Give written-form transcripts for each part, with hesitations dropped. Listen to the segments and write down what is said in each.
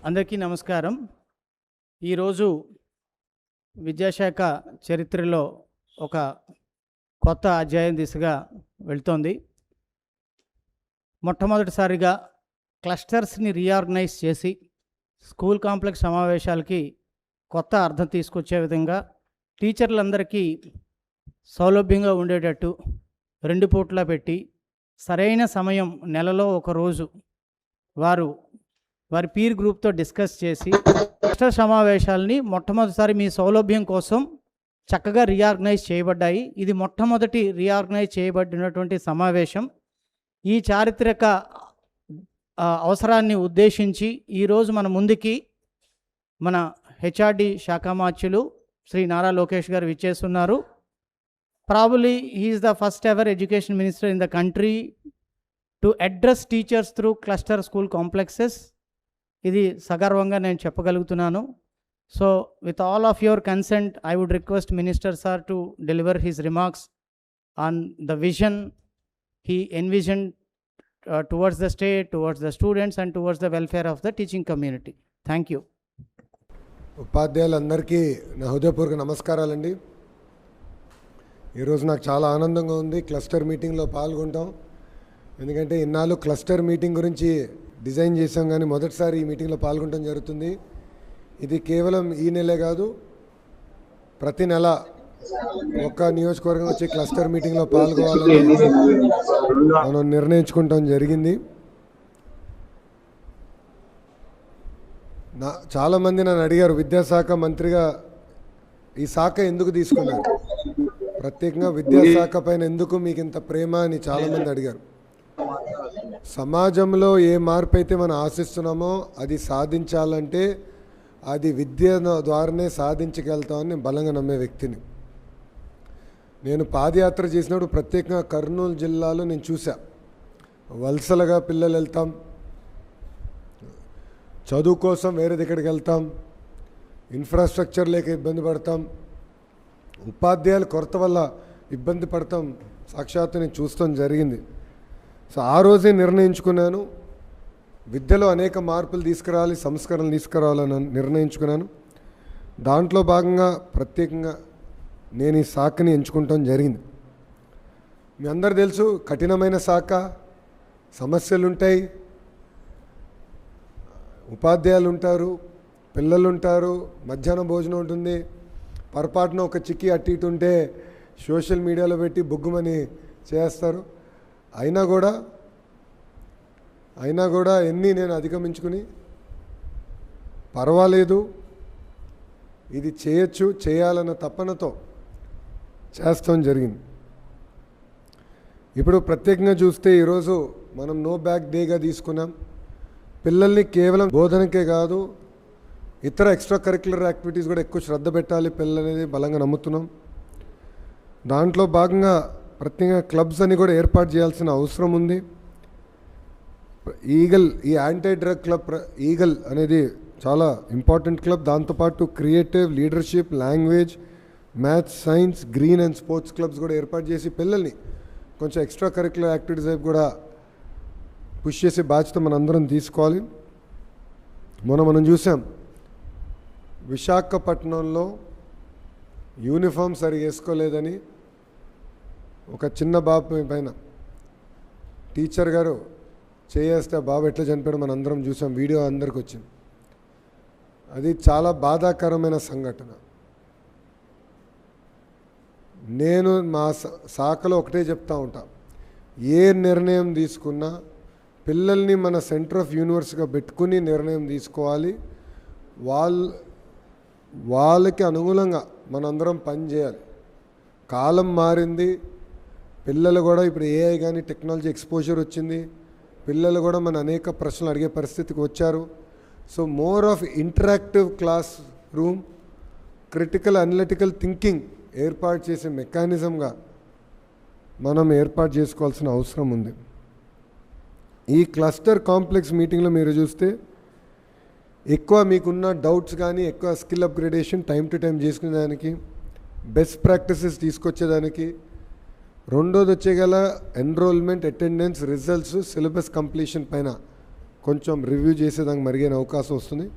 అందరికీ నమస్కారం. ఈరోజు విద్యాశాఖ చరిత్రలో ఒక కొత్త అధ్యాయం దిశగా వెళ్తోంది. మొట్టమొదటిసారిగా క్లస్టర్స్ని రీఆర్గనైజ్ చేసి స్కూల్ కాంప్లెక్స్ సమావేశాలకి కొత్త అర్థం తీసుకొచ్చే విధంగా టీచర్లందరికీ సౌలభ్యంగా ఉండేటట్టు 2 పూట్ల పెట్టి సరైన సమయం నెలలో ఒక రోజు వారి పీర్ గ్రూప్తో డిస్కస్ చేసి క్లస్టర్ సమావేశాలని మొట్టమొదటిసారి మీ సౌలభ్యం కోసం చక్కగా రీఆర్గనైజ్ చేయబడ్డాయి. ఇది మొట్టమొదటి రీఆర్గనైజ్ చేయబడినటువంటి సమావేశం. ఈ చారిత్రక అవసరాన్ని ఉద్దేశించి ఈరోజు మన ముందుకి మన హెచ్ఆర్డి శాఖామాత్యులు శ్రీ నారా లోకేష్ గారు విచ్చేస్తున్నారు. Probably he is the first ever education minister in the country to address teachers through cluster school complexes. ఇది సగర్వంగా నేను చెప్పగలుగుతున్నాను. So with all of your consent I would request minister sir to deliver his remarks on the vision he envisioned towards the state, towards the students and towards the welfare of the teaching community. Thank you. ఉపాధ్యాయులందరికీ నా హృదయపూర్వక నమస్కారాలండి. ఈరోజు నాకు చాలా ఆనందంగా ఉంది cluster మీటింగ్లో పాల్గొంటాం. ఎందుకంటే ఇన్నాళ్ళు క్లస్టర్ మీటింగ్ గురించి డిజైన్ చేసాం, కానీ మొదటిసారి ఈ మీటింగ్లో పాల్గొనడం జరుగుతుంది. ఇది కేవలం ఈ నెలే కాదు, ప్రతి నెల ఒక్క నియోజకవర్గం వచ్చి క్లస్టర్ మీటింగ్లో పాల్గొవాలని మనం నిర్ణయించుకుంటాం జరిగింది. చాలామంది నన్ను అడిగారు, విద్యాశాఖ మంత్రిగా ఈ శాఖ ఎందుకు తీసుకున్నారు, ప్రత్యేకంగా విద్యాశాఖ పైన ఎందుకు మీకు ఇంత ప్రేమ అని చాలామంది అడిగారు. సమాజంలో ఏ మార్పు అయితే మనం ఆశిస్తున్నామో అది సాధించాలంటే అది విద్య ద్వారానే సాధించగలుగుతామని నేను బలంగా నమ్మే వ్యక్తిని. నేను పాదయాత్ర చేసినప్పుడు ప్రత్యేకంగా కర్నూలు జిల్లాలో నేను చూసా, వలసలుగా పిల్లలు వెళ్తాం, చదువు కోసం వేరే దగ్గరికి వెళ్తాం, ఇన్ఫ్రాస్ట్రక్చర్ లేక ఇబ్బంది పడతాం, ఉపాధ్యాయుల కొరత వల్ల ఇబ్బంది పడతాం. సాక్షాత్తు నేను చూస్తాం జరిగింది. సో ఆ రోజే నిర్ణయించుకున్నాను, విద్యలో అనేక మార్పులు తీసుకురావాలి, సంస్కరణలు తీసుకురావాలని నిర్ణయించుకున్నాను. దాంట్లో భాగంగా ప్రత్యేకంగా నేను ఈ శాఖని ఎంచుకుంటాం జరిగింది. మీ అందరూ తెలుసు, కఠినమైన శాఖ, సమస్యలు ఉంటాయి, ఉపాధ్యాయులు ఉంటారు, పిల్లలు ఉంటారు, మధ్యాహ్నం భోజనం ఉంటుంది, పొరపాటున ఒక చిక్కి అట్టి ఇటు ఉంటే సోషల్ మీడియాలో పెట్టి బొగ్గుమని చేస్తారు. అయినా కూడా ఎన్ని నేను అధిగమించుకుని పర్వాలేదు, ఇది చేయొచ్చు, చేయాలన్న తపనతో చేస్తాం జరిగింది. ఇప్పుడు ప్రత్యేకంగా చూస్తే ఈరోజు మనం నో బ్యాగ్ డేగా తీసుకున్నాం. పిల్లల్ని కేవలం బోధనకే కాదు, ఇతర ఎక్స్ట్రా కరిక్యులర్ యాక్టివిటీస్ కూడా ఎక్కువ శ్రద్ధ పెట్టాలి పిల్లలు అనేది బలంగా నమ్ముతున్నాం. దాంట్లో భాగంగా ప్రత్యేకంగా క్లబ్స్ అని కూడా ఏర్పాటు చేయాల్సిన అవసరం ఉంది. ఈగల్, ఈ యాంటీ డ్రగ్ క్లబ్ ఈగల్ అనేది చాలా ఇంపార్టెంట్ క్లబ్. దాంతోపాటు creative, leadership, language, maths, science, green and sports clubs కూడా ఏర్పాటు చేసి పిల్లల్ని కొంచెం ఎక్స్ట్రా కరిక్యులర్ యాక్టివిటీస్ వైపు కూడా పుష్ చేసే బాధ్యత మనందరం తీసుకోవాలి. మనం చూసాం, విశాఖపట్నంలో యూనిఫామ్ సరిగా వేసుకోలేదని ఒక చిన్న బాబు పైన టీచర్ గారు చేస్తే బాబు ఎట్లా చనిపోయాడు మనం అందరం చూసాం, వీడియో అందరికి వచ్చింది. అది చాలా బాధాకరమైన సంఘటన. నేను మా శాఖలో ఒకటే చెప్తా ఉంటా, ఏ నిర్ణయం తీసుకున్నా పిల్లల్ని మన సెంటర్ ఆఫ్ యూనివర్స్గా పెట్టుకుని నిర్ణయం తీసుకోవాలి. వాళ్ళకి అనుగుణంగా మనందరం పనిచేయాలి. కాలం మారింది, పిల్లలు కూడా ఇప్పుడు ఏఐ కానీ టెక్నాలజీ ఎక్స్పోజర్ వచ్చింది, పిల్లలు కూడా మన అనేక ప్రశ్నలు అడిగే పరిస్థితికి వచ్చారు. So more of interactive class room, critical analytical thinking ఏర్పాటు చేసే మెకానిజంగా మనం ఏర్పాటు చేసుకోవాల్సిన అవసరం ఉంది. ఈ క్లస్టర్ కాంప్లెక్స్ మీటింగ్లో మీరు చూస్తే ఎక్కువ మీకున్న డౌట్స్ కానీ ఎక్కువ skill upgradation time to time చేసుకునేదానికి, బెస్ట్ ప్రాక్టీసెస్ తీసుకొచ్చేదానికి, రెండోది వచ్చేగల enrollment, attendance, results, syllabus completion పైన కొంచెం రివ్యూ చేసేదానికి మరిగిన అవకాశం వస్తుంది.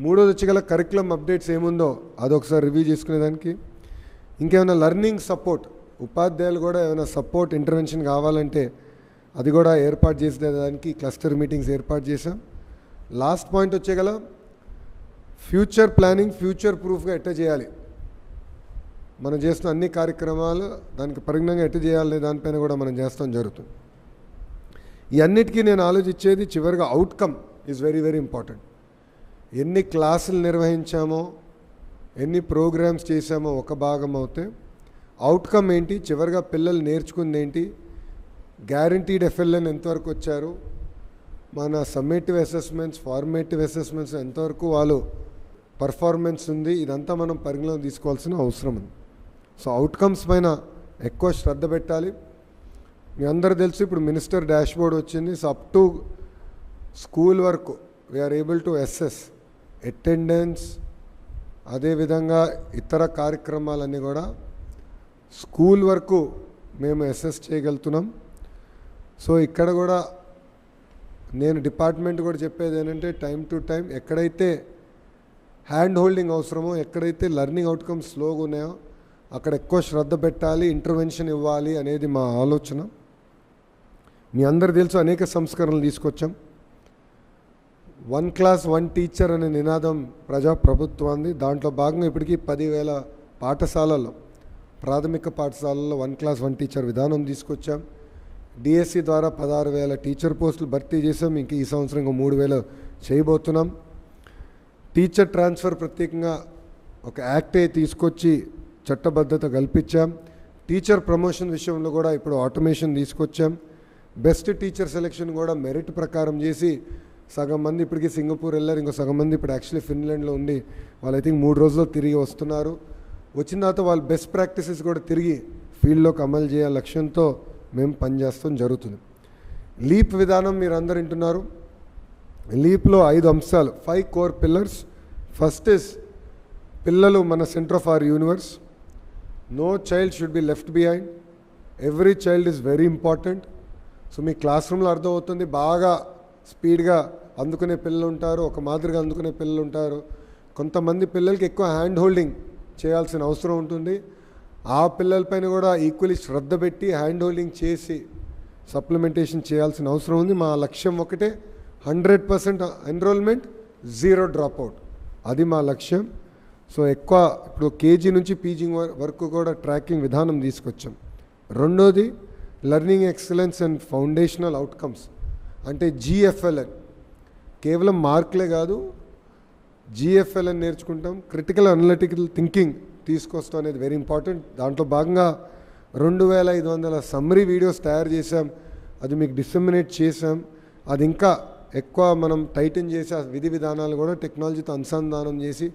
మూడోది వచ్చి కరికులం అప్డేట్స్ ఏముందో అదొకసారి రివ్యూ చేసుకునేదానికి, ఇంకేమైనా లెర్నింగ్ సపోర్ట్, ఉపాధ్యాయులు కూడా ఏమైనా సపోర్ట్ ఇంటర్వెన్షన్ కావాలంటే అది కూడా ఏర్పాటు చేసేదానికి క్లస్టర్ మీటింగ్స్ ఏర్పాటు చేశాం. లాస్ట్ పాయింట్ వచ్చే ఫ్యూచర్ ప్లానింగ్, ఫ్యూచర్ ప్రూఫ్గా ఎట్ట చేయాలి, మనం చేస్తున్న అన్ని కార్యక్రమాలు దానికి పరిజ్ఞంగా ఎట్ట చేయాలి దానిపైన కూడా మనం చేస్తాం జరుగుతుంది. ఈ అన్నిటికీ నేను ఆలోచించేది చివరిగా outcome is very very important. ఎన్ని క్లాసులు నిర్వహించామో, ఎన్ని ప్రోగ్రామ్స్ చేశామో ఒక భాగం అవుతే అవుట్కమ్ ఏంటి, చివరిగా పిల్లలు నేర్చుకుంది ఏంటి, గ్యారంటీడ్ ఎఫ్ఎల్ఎన్ ఎంతవరకు వచ్చారు, మన సమ్మేటివ్ అసెస్మెంట్స్, ఫార్మేటివ్ అసెస్మెంట్స్ ఎంతవరకు వాళ్ళు పర్ఫార్మెన్స్ ఉంది, ఇదంతా మనం పరిగణలోకి తీసుకోవాల్సిన అవసరం ఉంది. సో అవుట్కమ్స్ పైన ఎక్కువ శ్రద్ధ పెట్టాలి. మీ అందరూ తెలుసు ఇప్పుడు మినిస్టర్ డాష్బోర్డ్ వచ్చింది. సో అప్ టు స్కూల్ వరకు we are able to assess attendance, అదేవిధంగా ఇతర కార్యక్రమాలన్నీ కూడా స్కూల్ వరకు మేము అసెస్ చేయగలుగుతున్నాం. సో ఇక్కడ కూడా నేను డిపార్ట్మెంట్ కూడా చెప్పేది ఏంటంటే టైం టు టైం ఎక్కడైతే హ్యాండ్ హోల్డింగ్ అవసరమో, ఎక్కడైతే లెర్నింగ్ అవుట్కమ్స్ స్లోగా ఉన్నాయో అక్కడ ఎక్కువ శ్రద్ధ పెట్టాలి, ఇంటర్వెన్షన్ ఇవ్వాలి అనేది మా ఆలోచన. మీ అందరు తెలుసు అనేక సంస్కరణలు తీసుకొచ్చాం. 1 క్లాస్ 1 టీచర్ అనే నినాదం ప్రభుత్వాన్ని, దాంట్లో భాగంగా ఇప్పటికీ 10,000 పాఠశాలల్లో, ప్రాథమిక పాఠశాలల్లో 1 క్లాస్ 1 టీచర్ విధానం తీసుకొచ్చాం. డిఎస్సి ద్వారా 16,000 టీచర్ పోస్టులు భర్తీ చేసాం. ఇంక ఈ సంవత్సరం ఇంకో 3,000 చేయబోతున్నాం. టీచర్ ట్రాన్స్ఫర్ ప్రత్యేకంగా ఒక యాక్టే తీసుకొచ్చి చట్టబద్ధత కల్పించాం. టీచర్ ప్రమోషన్ విషయంలో కూడా ఇప్పుడు ఆటోమేషన్ తీసుకొచ్చాం. బెస్ట్ టీచర్ సెలెక్షన్ కూడా మెరిట్ ప్రకారం చేసి సగం మంది ఇప్పటికీ సింగపూర్ వెళ్ళారు, ఇంకో సగం మంది ఇప్పుడు యాక్చువల్లీ ఫిన్లాండ్లో ఉండి వాళ్ళు ఐ థింక్ 3 రోజుల్లో తిరిగి వస్తున్నారు. వచ్చిన తర్వాత వాళ్ళు బెస్ట్ ప్రాక్టీసెస్ కూడా తిరిగి ఫీల్డ్లోకి అమలు చేయాల లక్ష్యంతో మేము పనిచేస్తాం జరుగుతుంది. లీప్ విధానం మీరు అందరు వింటున్నారు. లీప్లో 5 అంశాలు, 5 కోర్ పిల్లర్స్. ఫస్ట్ ఇస్ పిల్లలు మన center of our universe. No child should be left behind. Every child is very important. So మీ క్లాస్ రూమ్లో అర్థమవుతుంది, బాగా స్పీడ్గా అందుకునే పిల్లలు ఉంటారు, ఒక మాదిరిగా అందుకునే పిల్లలు ఉంటారు. కొంతమంది పిల్లలకి ఎక్కువ హ్యాండ్ హోల్డింగ్ చేయాల్సిన అవసరం ఉంటుంది. ఆ పిల్లలపైన కూడా ఈక్వలీ శ్రద్ధ పెట్టి హ్యాండ్ హోల్డింగ్ చేసి సప్లిమెంటేషన్ చేయాల్సిన అవసరం ఉంది. మా లక్ష్యం ఒకటే, 100% ఎన్రోల్మెంట్, 0 డ్రాప్అవుట్, అది మా లక్ష్యం. సో ఎక్కువ ఇప్పుడు కేజీ నుంచి పీజీ వరకు కూడా ట్రాకింగ్ విధానం తీసుకొచ్చాం. రెండోది learning excellence and foundational outcomes, అంటే జిఎఫ్ఎల్ఎన్. కేవలం మార్కులే కాదు, జిఎఫ్ఎల్ఎన్ నేర్చుకుంటాం. క్రిటికల్ అనలిటికల్ థింకింగ్ తీసుకొస్తాం అనేది వెరీ ఇంపార్టెంట్. దాంట్లో భాగంగా 2,500 సమ్మరీ వీడియోస్ తయారు చేసాం, అది మీకు డిసెమినేట్ చేసాం. అది ఇంకా ఎక్కువ మనం టైటన్ చేసి ఆ విధి విధానాలు కూడా టెక్నాలజీతో అనుసంధానం చేసి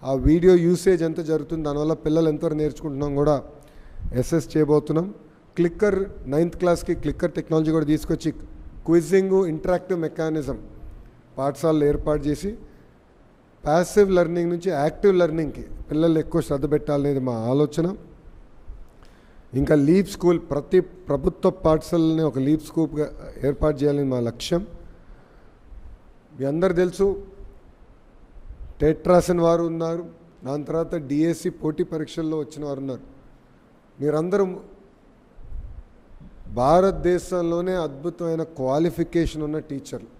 ఆ వీడియో యూసేజ్ ఎంత జరుగుతుంది, దానివల్ల పిల్లలు ఎంతవరకు నేర్చుకుంటున్నాం కూడా అసెస్ చేయబోతున్నాం. క్లిక్కర్ 9th క్లాస్కి క్లిక్కర్ టెక్నాలజీ కూడా తీసుకొచ్చి క్విజింగ్, ఇంటరాక్టివ్ మెకానిజం పాఠశాలలో ఏర్పాటు చేసి ప్యాసివ్ లెర్నింగ్ నుంచి యాక్టివ్ లెర్నింగ్కి పిల్లలు ఎక్కువ శ్రద్ధ పెట్టాలనేది మా ఆలోచన. ఇంకా లీప్ స్కూల్, ప్రతి ప్రభుత్వ పాఠశాలని ఒక లీప్ స్కూల్గా ఏర్పాటు చేయాలని మా లక్ష్యం. మీ అందరు తెలుసు టెట్ రాసిన వారు ఉన్నారు, దాని తర్వాత డిఎస్సి పోటీ పరీక్షల్లో వచ్చిన వారు ఉన్నారు. మీరందరూ భారతదేశంలోనే అద్భుతమైన క్వాలిఫికేషన్ ఉన్న టీచర్లు.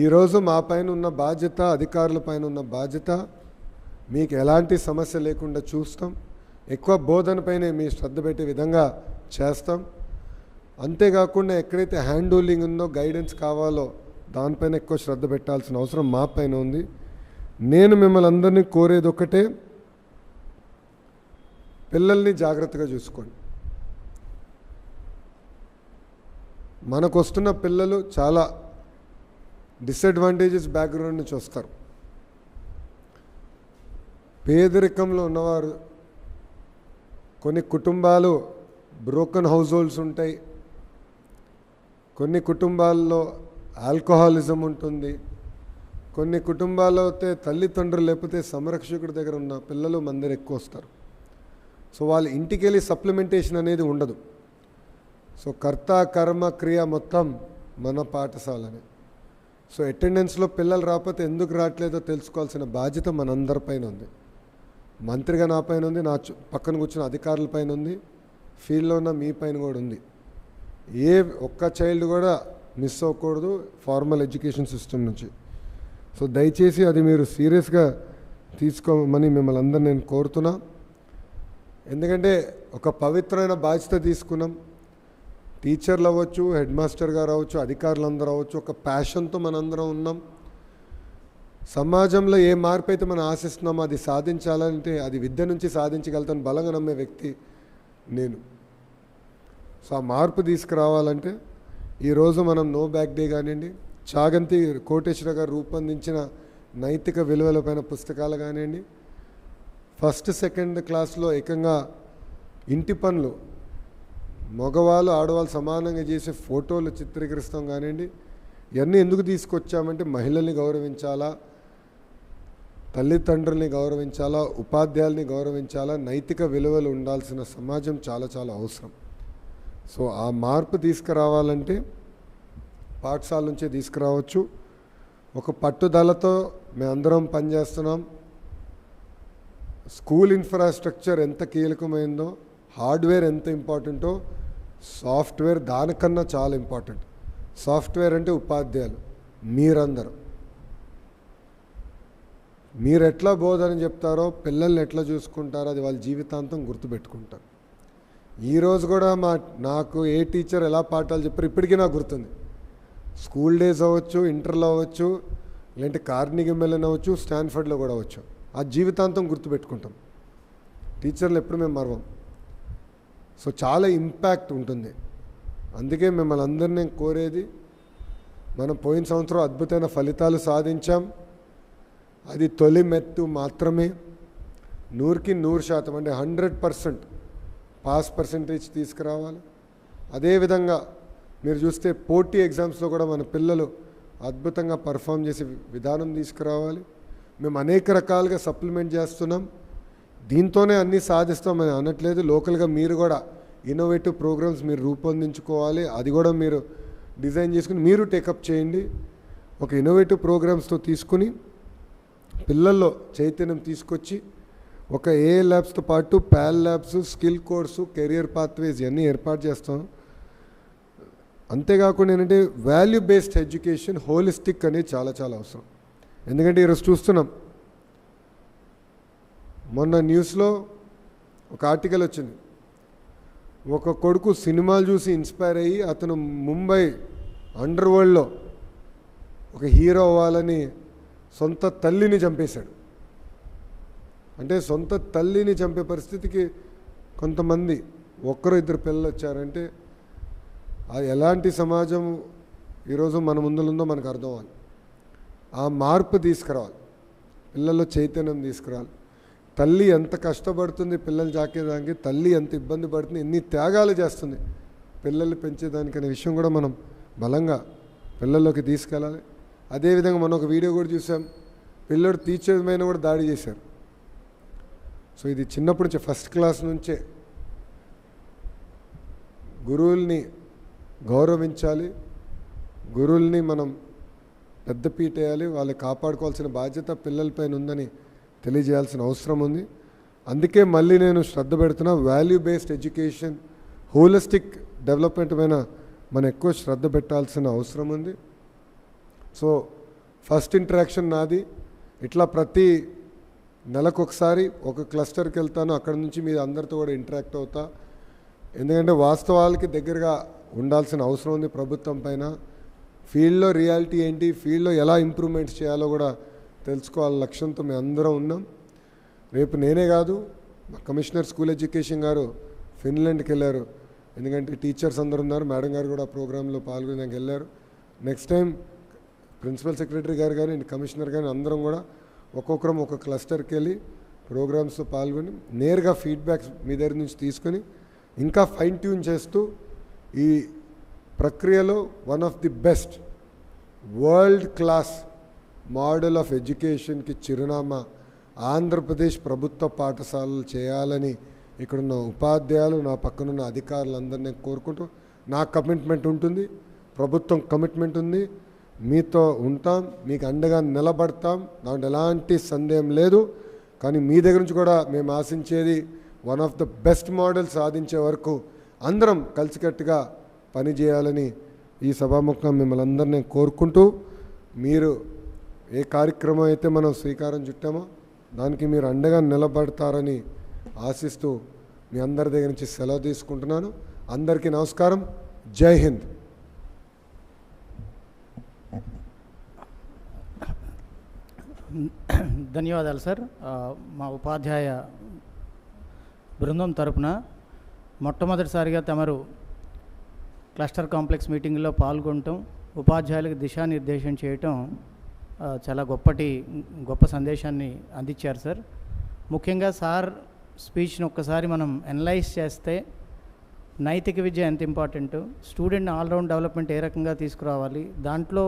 ఈరోజు మా పైన ఉన్న బాధ్యత, అధికారుల పైన ఉన్న బాధ్యత, మీకు ఎలాంటి సమస్య లేకుండా చూస్తాం. ఎక్కువ బోధనపైనే మీ శ్రద్ధ పెట్టే విధంగా చేస్తాం. అంతేకాకుండా ఎక్కడైతే హ్యాండ్ హోల్డింగ్ ఉందో, గైడెన్స్ కావాలో దానిపైన ఎక్కువ శ్రద్ధ పెట్టాల్సిన అవసరం మా పైన ఉంది. నేను మిమ్మల్ని అందరినీ కోరేది ఒకటే, పిల్లల్ని జాగ్రత్తగా చూసుకోండి. మనకు వస్తున్న పిల్లలు చాలా డిసడ్వాంటేజెస్ బ్యాక్గ్రౌండ్ నుంచి వస్తారు. పేదరికంలో ఉన్నవారు, కొన్ని కుటుంబాలు బ్రోకన్ హౌస్ హోల్డ్స్ ఉంటాయి, కొన్ని కుటుంబాల్లో ఆల్కహాలిజం ఉంటుంది, కొన్ని కుటుంబాల్లో అయితే తల్లిదండ్రులు లేకపోతే సంరక్షకుడి దగ్గర ఉన్న పిల్లలు మన దగ్గర ఎక్కువ వస్తారు. సో వాళ్ళ ఇంటికి వెళ్ళి సప్లిమెంటేషన్ అనేది ఉండదు. సో కర్త కర్మ క్రియ మొత్తం మన పాఠశాలని. సో అటెండెన్స్లో పిల్లలు రాకపోతే ఎందుకు రావట్లేదో తెలుసుకోవాల్సిన బాధ్యత మనందరిపైన ఉంది. మంత్రిగా నా పైన ఉంది, నా పక్కన కూర్చున్న అధికారుల పైన ఉంది, ఫీల్డ్లో ఉన్న మీ పైన కూడా ఉంది. ఏ ఒక్క చైల్డ్ కూడా మిస్ అవ్వకూడదు ఫార్మల్ ఎడ్యుకేషన్ సిస్టమ్ నుంచి. సో దయచేసి అది మీరు సీరియస్గా తీసుకోమని మిమ్మల్ని అందరూ నేను కోరుతున్నా. ఎందుకంటే ఒక పవిత్రమైన బాధ్యత తీసుకున్నాం. టీచర్లు అవ్వచ్చు, హెడ్ మాస్టర్ గారు అవ్వచ్చు, అధికారులు అందరూ అవ్వచ్చు, ఒక ప్యాషన్తో మనందరం ఉన్నాం. సమాజంలో ఏ మార్పు అయితే మనం ఆశిస్తున్నామో అది సాధించాలంటే అది విద్య నుంచి సాధించగలుగుతాను బలంగా నమ్మే వ్యక్తి నేను. సో ఆ మార్పు తీసుకురావాలంటే ఈరోజు మనం నో బ్యాక్ డే కానివ్వండి, చాగంతి కోటేశ్వర గారు రూపొందించిన నైతిక విలువలపైన పుస్తకాలు కానివ్వండి, ఫస్ట్ సెకండ్ క్లాస్లో ఏకంగా ఇంటి పనులు మగవాళ్ళు ఆడవాళ్ళు సమానంగా చేసే ఫోటోలు చిత్రీకరిస్తాం కానివ్వండి, ఇవన్నీ ఎందుకు తీసుకొచ్చామంటే మహిళల్ని గౌరవించాలా, తల్లిదండ్రుల్ని గౌరవించాలా, ఉపాధ్యాయుల్ని గౌరవించాలా, నైతిక విలువలు ఉండాల్సిన సమాజం చాలా చాలా అవసరం. సో ఆ మార్పు తీసుకురావాలంటే పాఠశాల నుంచే తీసుకురావచ్చు. ఒక పట్టుదలతో మేమందరం పనిచేస్తున్నాం. స్కూల్ ఇన్ఫ్రాస్ట్రక్చర్ ఎంత కీలకమైందో, హార్డ్వేర్ ఎంత ఇంపార్టెంటో, సాఫ్ట్వేర్ దానికన్నా చాలా ఇంపార్టెంట్. సాఫ్ట్వేర్ అంటే ఉపాధ్యాయులు మీరందరూ. మీరు ఎట్లా బోధన చెప్తారో, పిల్లల్ని ఎట్లా చూసుకుంటారో అది వాళ్ళ జీవితాంతం గుర్తుపెట్టుకుంటారు. ఈరోజు కూడా నాకు ఏ టీచర్ ఎలా పాఠాలు చెప్పారు ఇప్పటికీ నాకు గుర్తుంది. స్కూల్ డేస్ అవ్వచ్చు, ఇంటర్లో అవ్వచ్చు, లేదంటే కార్నిగీ మెల్లన్ అవ్వచ్చు, స్టాన్ఫర్డ్లో కూడా అవ్వచ్చు. ఆ జీవితాంతం గుర్తుపెట్టుకుంటాం. టీచర్లు ఎప్పుడు మేము మరవం. సో చాలా ఇంపాక్ట్ ఉంటుంది. అందుకే మిమ్మల్ని అందరినీ నేను కోరేది, మనం పోయిన సంవత్సరం అద్భుతమైన ఫలితాలు సాధించాం. అది తొలి మెట్టు మాత్రమే. 100కి 100% అంటే 100% పాస్ పర్సంటేజ్ తీసుకురావాలి. అదేవిధంగా మీరు చూస్తే పోటీ ఎగ్జామ్స్లో కూడా మన పిల్లలు అద్భుతంగా పర్ఫామ్ చేసే విధానం తీసుకురావాలి. మేము అనేక రకాలుగా సప్లిమెంట్ చేస్తున్నాం. దీంతోనే అన్నీ సాధిస్తామని అనట్లేదు. లోకల్గా మీరు కూడా ఇన్నోవేటివ్ ప్రోగ్రామ్స్ మీరు రూపొందించుకోవాలి. అది కూడా మీరు డిజైన్ చేసుకుని మీరు టేకప్ చేయండి. ఒక ఇన్నోవేటివ్ ప్రోగ్రామ్స్తో తీసుకుని పిల్లల్లో చైతన్యం తీసుకొచ్చి ఒక ఏ ల్యాబ్స్తో పాటు PAL labs, skill course, career pathways ఇవన్నీ ఏర్పాటు చేస్తాం. అంతేకాకుండా ఏంటంటే వాల్యూ బేస్డ్ ఎడ్యుకేషన్, హోలిస్టిక్ అనేది చాలా చాలా అవసరం. ఎందుకంటే ఈరోజు చూస్తున్నాం, మొన్న న్యూస్లో ఒక ఆర్టికల్ వచ్చింది. ఒక కొడుకు సినిమాలు చూసి ఇన్స్పైర్ అయ్యి అతను ముంబై అండర్ వరల్డ్లో ఒక హీరో అవ్వాలని సొంత తల్లిని చంపేశాడు. అంటే సొంత తల్లిని చంపే పరిస్థితికి కొంతమంది ఒక్కరు ఇద్దరు పిల్లలు వచ్చారంటే అది ఎలాంటి సమాజం ఈరోజు మన ముందుందో మనకు అర్థం అవ్వాలి. ఆ మార్పు తీసుకురావాలి, పిల్లల్లో చైతన్యం తీసుకురావాలి. తల్లి ఎంత కష్టపడుతుంది పిల్లలు చాకేదానికి, తల్లి ఎంత ఇబ్బంది పడుతుంది, ఎన్ని త్యాగాలు చేస్తుంది పిల్లల్ని పెంచేదానికి అనే విషయం కూడా మనం బలంగా పిల్లల్లోకి తీసుకెళ్ళాలి. అదేవిధంగా మనం ఒక వీడియో కూడా చూసాం, పిల్లడు టీచర్ మీద కూడా దాడి చేశారు. సో ఇది చిన్నప్పటి నుంచే, ఫస్ట్ క్లాస్ నుంచే గురువుల్ని గౌరవించాలి, గురువుల్ని మనం పెద్దపీట వేయాలి. వాళ్ళు కాపాడుకోవాల్సిన బాధ్యత పిల్లలపైన ఉందని తెలియజేయాల్సిన అవసరం ఉంది. అందుకే మళ్ళీ నేను శ్రద్ధ పెడుతున్నా, value based education, holistic development పైన మనం ఎక్కువ శ్రద్ధ పెట్టాల్సిన అవసరం ఉంది. సో ఫస్ట్ ఇంటరాక్షన్ నాది. ఇట్లా ప్రతి నెలకొకసారి ఒక క్లస్టర్కి వెళ్తాను, అక్కడ నుంచి మీరు అందరితో కూడా ఇంటరాక్ట్ అవుతా. ఎందుకంటే వాస్తవాలకి దగ్గరగా ఉండాల్సిన అవసరం ఉంది ప్రభుత్వం పైన. ఫీల్డ్లో రియాలిటీ ఏంటి, ఫీల్డ్లో ఎలా ఇంప్రూవ్మెంట్స్ చేయాలో కూడా తెలుసుకోవాలని లక్ష్యంతో మేము అందరం ఉన్నాం. రేపు నేనే కాదు, మా కమిషనర్ స్కూల్ ఎడ్యుకేషన్ గారు ఫిన్లాండ్కి వెళ్ళారు. ఎందుకంటే టీచర్స్ అందరు ఉన్నారు, మేడం గారు కూడా ప్రోగ్రాంలో పాల్గొనడానికి వెళ్ళారు. నెక్స్ట్ టైం ప్రిన్సిపల్ సెక్రటరీ గారు కానీ కమిషనర్ కానీ అందరం కూడా ఒక్కొక్కరం ఒక క్లస్టర్కి వెళ్ళి ప్రోగ్రామ్స్తో పాల్గొని నేరుగా ఫీడ్బ్యాక్స్ మీ దగ్గర నుంచి తీసుకొని ఇంకా ఫైన్ ట్యూన్ చేస్తూ ఈ ప్రక్రియలో one of the best world class modal of ఎడ్యుకేషన్కి చిరునామా ఆంధ్రప్రదేశ్ ప్రభుత్వ పాఠశాలలు చేయాలని ఇక్కడున్న ఉపాధ్యాయులు, నా పక్కనున్న అధికారులందరినీ కోరుకుంటూ నా కమిట్మెంట్ ఉంటుంది. ప్రభుత్వం కమిట్మెంట్ ఉంది, మీతో ఉంటాం, మీకు అండగా నిలబడతాం, దాంట్లో ఎలాంటి సందేహం లేదు. కానీ మీ దగ్గర నుంచి కూడా మేము ఆశించేది one of the best model సాధించే వరకు అందరం కలిసికట్టుగా పనిచేయాలని ఈ సభాముఖంగా మిమ్మల్ని అందరినీ కోరుకుంటూ, మీరు ఏ కార్యక్రమం అయితే మనం శ్రీకారం చుట్టామో దానికి మీరు అండగా నిలబడతారని ఆశిస్తూ మీ అందరి దగ్గర నుంచి సెలవు తీసుకుంటున్నాను. అందరికీ నమస్కారం. జై హింద్. ధన్యవాదాలు సార్. మా ఉపాధ్యాయ బృందం తరపున మొట్టమొదటిసారిగా తమరు క్లస్టర్ కాంప్లెక్స్ మీటింగ్లో పాల్గొనటం, ఉపాధ్యాయులకు దిశానిర్దేశం చేయటం చాలా గొప్ప సందేశాన్ని అందించారు సార్. ముఖ్యంగా సార్ స్పీచ్ని ఒక్కసారి మనం అనలైజ్ చేస్తే నైతిక విద్య ఎంత ఇంపార్టెంట్, స్టూడెంట్ ఆల్రౌండ్ డెవలప్మెంట్ ఏ రకంగా తీసుకురావాలి, దాంట్లో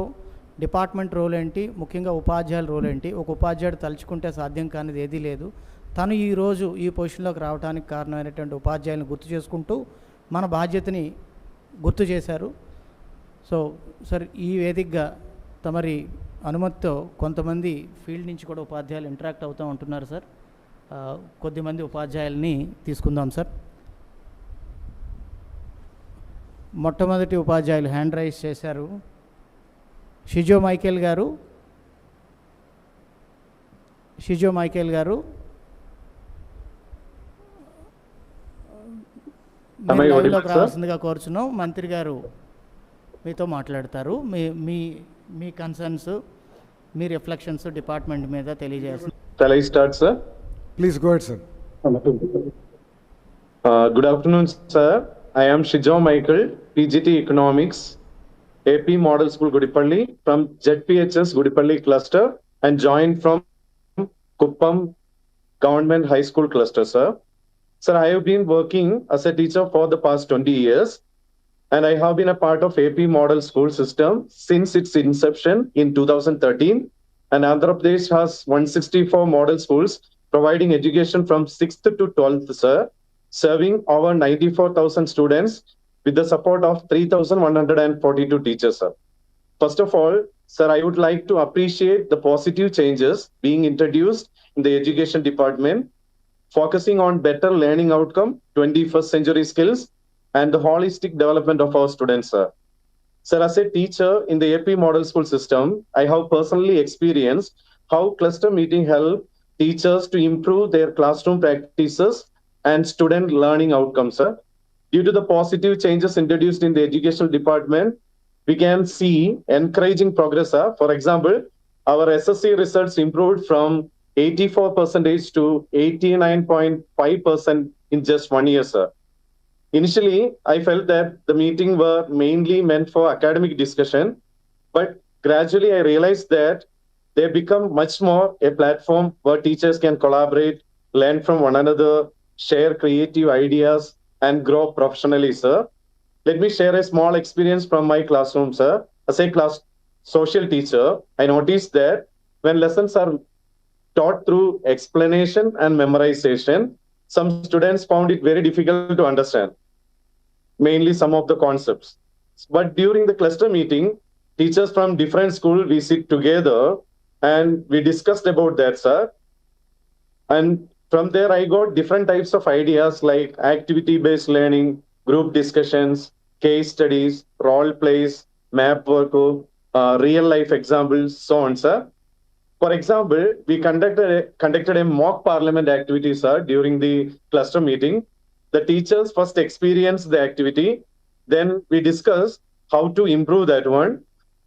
డిపార్ట్మెంట్ రోల్ ఏంటి, ముఖ్యంగా ఉపాధ్యాయుల రోల్ ఏంటి, ఒక ఉపాధ్యాయుడు తలుచుకుంటే సాధ్యం కానిది ఏదీ లేదు. తను ఈరోజు ఈ పొజిషన్లోకి రావడానికి కారణమైనటువంటి ఉపాధ్యాయులను గుర్తు చేసుకుంటూ మన బాధ్యతని గుర్తు చేశారు. సో సార్, ఈ వేదికగా తమరి అనుమతితో కొంతమంది ఫీల్డ్ నుంచి కూడా ఉపాధ్యాయులు ఇంటరాక్ట్ అవుతూ ఉంటున్నారు సార్. కొద్దిమంది ఉపాధ్యాయుల్ని తీసుకుందాం సార్. మొట్టమొదటి ఉపాధ్యాయులు హ్యాండ్ రైజ్ చేశారు. షిజో మైకేల్ గారు లైవ్లోకి రావాల్సిందిగా కోరుచున్నాం. మంత్రి గారు మీతో మాట్లాడతారు. మీ కన్సర్న్స్, మీ రిఫ్లెక్షన్స్ డిపార్ట్మెంట్ మీద తెలియజేస్తారు. Shall I start, sir? Please go ahead, sir. Good afternoon, sir. I am Shijo Michael, PGT Economics, AP Model School Gudipalli from ZPHS Gudipalli cluster and joined from Kuppam Government High School cluster, sir. Sir, I have been working as a teacher for the past 20 years and I have been a part of AP Model School system since its inception in 2013. And Andhra Pradesh has 164 model schools providing education from 6th to 12th, sir, serving over 94,000 students with the support of 3,142 teachers, sir. First of all, sir, I would like to appreciate the positive changes being introduced in the education department, focusing on better learning outcome, 21st century skills, and the holistic development of our students, sir. Sir, as a teacher in the AP Model School system, I have personally experienced how cluster meeting help teachers to improve their classroom practices and student learning outcomes, sir. Due to the positive changes introduced in the educational department, we can see encouraging progress, sir. For example, our SSC results improved from 84% to 89.5% in just 1 year, sir. Initially, I felt that the meeting were mainly meant for academic discussion, but gradually I realized that they become much more a platform where teachers can collaborate, learn from one another, share creative ideas, and grow professionally, sir. Let me share a small experience from my classroom, sir. As a class social teacher, I noticed that when lessons are taught through explanation and memorization, some students found it very difficult to understand, mainly some of the concepts. But during the cluster meeting, teachers from different schools, we sit together and we discussed about that, sir. And from there, I got different types of ideas like activity-based learning, group discussions, case studies, role plays, map work, real-life examples, so on, sir. For example, we conducted a mock parliament activity, sir, during the cluster meeting. The teachers first experienced the activity, then we discussed how to improve that one,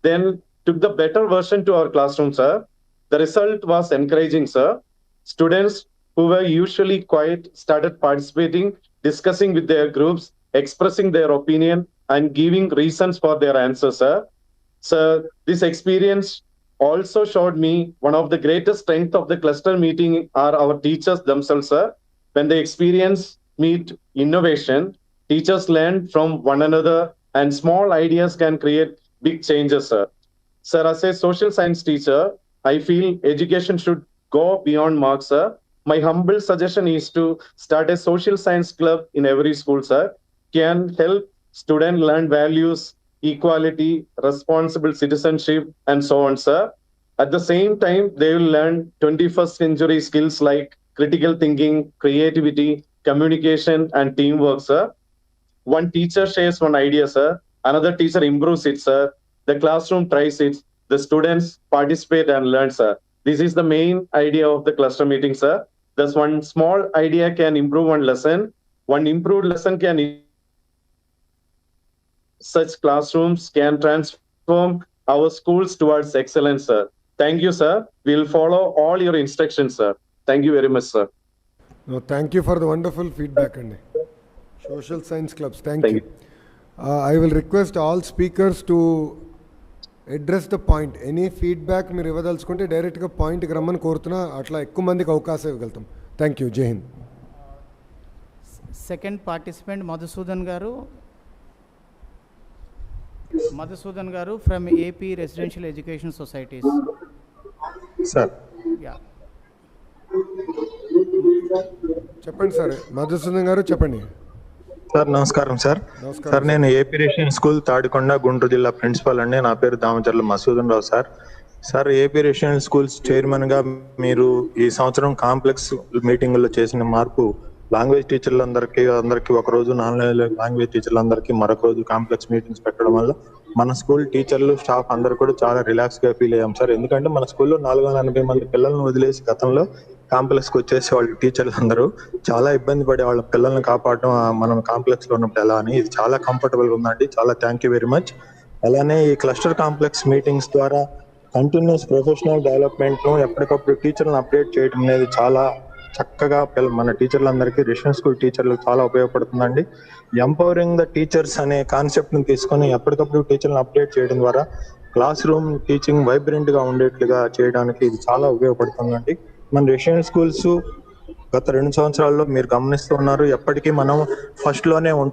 then took the better version to our classroom, sir. The result was encouraging, sir. Students who were usually quiet started participating, discussing with their groups, expressing their opinion, and giving reasons for their answers, sir. Sir, this experience also showed me one of the greatest strengths of the cluster meeting are our teachers themselves, sir. When they experience meet innovation, teachers learn from one another and small ideas can create big changes, sir. Sir, as a social science teacher, I feel education should go beyond marks, sir. My humble suggestion is to start a social science club in every school, sir. Can help students learn values, equality, responsible citizenship, and so on, sir. At the same time, they will learn 21st century skills like critical thinking, creativity, communication, and teamwork, sir. One teacher shares one idea, sir. Another teacher improves it, sir. The classroom tries it. The students participate and learn, sir. This is the main idea of the cluster meeting, sir. Thus, one small idea can improve one lesson. One improved lesson can such classrooms can transform our schools towards excellence, sir. Thank you, sir. We'll follow all your instructions, sir. Thank you very much, sir. No, thank you for the wonderful feedback, Andy. Social Science Clubs, thank Thank you. I will request all speakers to address the point. Any feedback మీరు ఇవ్వదలుచుకుంటే డైరెక్ట్గా పాయింట్కి రమ్మని కోరుతున్నా, అట్లా ఎక్కువ మందికి అవకాశం ఇవ్వగలుగుతాం. Thank you. జై Hind. Second participant Madhusudan garu from AP residential education societies. Sir yeah, చెప్పండి సార్. మధుసూదన్ గారు చెప్పండి. సార్ నమస్కారం సార్. నమస్కారం సార్ నేను AP residential school Tadikonda Guntur జిల్లా ప్రిన్సిపల్ అండి. నా పేరు Damacharla Masudan Rao sir. Sir AP residential schools chairman గా మీరు ఈ సంవత్సరం కాంప్లెక్స్ మీటింగుల్లో చేసిన మార్పు లాంగ్వేజ్ టీచర్లందరికీ ఒక రోజు నాన్ లాంగ్వేజ్ టీచర్లందరికీ మరొక రోజు కాంప్లెక్స్ మీటింగ్స్ పెట్టడం వల్ల మన స్కూల్ టీచర్లు స్టాఫ్ అందరూ కూడా చాలా రిలాక్స్ గా ఫీల్ అయ్యాం సార్. ఎందుకంటే మన స్కూల్లో 480 మంది పిల్లలను వదిలేసి గతంలో కాంప్లెక్స్ కి వచ్చేసి వాళ్ళు టీచర్లు అందరూ చాలా ఇబ్బంది పడే వాళ్ళ పిల్లల్ని కాపాడడం మనం కాంప్లెక్స్ లో ఉన్నప్పుడు ఎలా అని ఇది చాలా కంఫర్టబుల్ గా ఉందండి. చాలా థ్యాంక్ యూ వెరీ మచ్. అలానే ఈ క్లస్టర్ కాంప్లెక్స్ మీటింగ్స్ ద్వారా కంటిన్యూస్ ప్రొఫెషనల్ డెవలప్మెంట్ ను ఎప్పటికప్పుడు టీచర్లను అప్డేట్ చేయడం అనేది చాలా చక్కగా మన టీచర్లందరికీ రెసిడెన్షియల్ స్కూల్ టీచర్లకు చాలా ఉపయోగపడుతుందండి. ఎంపవరింగ్ ద టీచర్స్ అనే కాన్సెప్ట్ ని తీసుకొని ఎప్పటికప్పుడు టీచర్లను అప్డేట్ చేయడం ద్వారా క్లాస్ రూమ్ టీచింగ్ వైబ్రెంట్ గా ఉండేట్లుగా చేయడానికి ఇది చాలా ఉపయోగపడుతుందండి. మన రెసిడెన్షియల్ స్కూల్స్ గత 2 సంవత్సరాల్లో మీరు గమనిస్తూ ఉన్నారు, ఎప్పటికీ మనం ఫస్ట్ లోనే